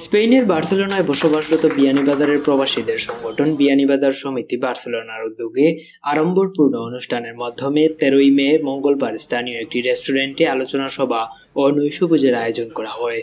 স্পেনের বার্সেলোনায় বসবাসরত বিয়ানীবাজারের প্রবাসীদের সংগঠন বিয়ানীবাজার সমিতি বার্সেলোনার উদ্যোগে আড়ম্বরপূর্ণ অনুষ্ঠানের মাধ্যমে 13ই মে মঙ্গলবার স্থানীয় একটি রেস্টুরেন্টে আলোচনা সভা ও নৈশভোজের আয়োজন করা হয়।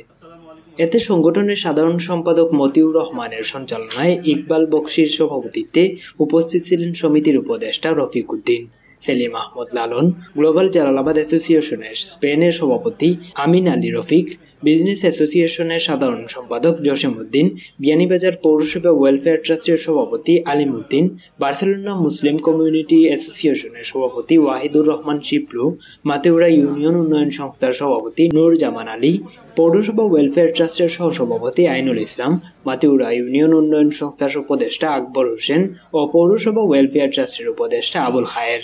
এতে সংগঠনের সাধারণ সম্পাদক মতিউর রহমানের সঞ্চালনায় ইকবাল বকশির সভাপতিত্বে উপস্থিত ছিলেন সমিতির উপদেষ্টা রফিক উদ্দিন, সেলিম আহমদ লালন, গ্লোবাল জালালাবাদ অ্যাসোসিয়েশনের স্পেনের সভাপতি আমিন আলী রফিক, বিজনেস অ্যাসোসিয়েশনের সাধারণ সম্পাদক জসিম উদ্দিন, বিয়ানীবাজার পৌরসভা ওয়েলফেয়ার ট্রাস্টের সভাপতি আলিম উদ্দিন, বার্সেলোনা মুসলিম কমিউনিটি অ্যাসোসিয়েশনের সভাপতি ওয়াহিদুর রহমান শিপলু, মাতেউরা ইউনিয়ন উন্নয়ন সংস্থার সভাপতি নূর জামান আলী, পৌরসভা ওয়েলফেয়ার ট্রাস্টের সহসভাপতি আইনুল ইসলাম, মাতেউরা ইউনিয়ন উন্নয়ন সংস্থার উপদেষ্টা আকবর হোসেন ও পৌরসভা ওয়েলফেয়ার ট্রাস্টের উপদেষ্টা আবুল খায়ের।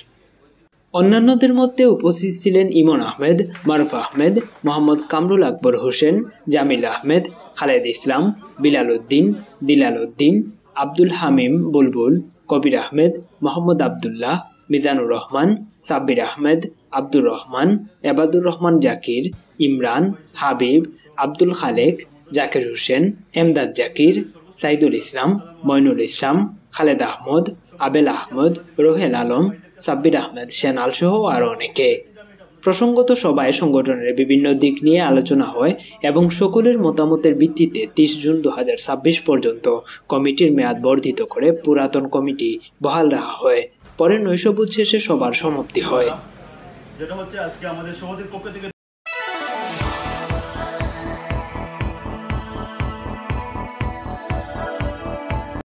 অন্যান্যদের মধ্যে উপস্থিত ছিলেন ইমন আহমেদ, মারুফ আহমেদ, মোহাম্মদ কামরুল আকবর হোসেন, জামিল আহমেদ, খালেদ ইসলাম, বিলাল উদ্দিন, দিলাল উদ্দিন, আব্দুল হামিম বুলবুল, কবির আহমেদ, মোহাম্মদ আবদুল্লাহ, মিজানুর রহমান, সাব্বির আহমেদ, আব্দুর রহমান, এবাদুর রহমান জাকির, ইমরান, হাবিব, আব্দুল খালেক, জাকির হোসেন, এমদাদ জাকির, সাইদুল ইসলাম, মইনুল ইসলাম, খালেদ আহমদ, আবেল আহমদ, রোহেল আলম, সাব্বির আহমেদ সেনাল সহ আরো অনেকে। প্রসঙ্গত সভায় সংগঠনের বিভিন্ন দিক নিয়ে আলোচনা হয় এবং সকলের মতামতের ভিত্তিতে 30 জুন 2026 পর্যন্ত কমিটির মেয়াদ বর্ধিত করে পুরাতন কমিটি বহাল রাখা হয়। পরে নৈশভোজ শেষে সভার সমাপ্তি হয়। যেটা হচ্ছে আজকে আমাদের সভাপতির পক্ষ থেকে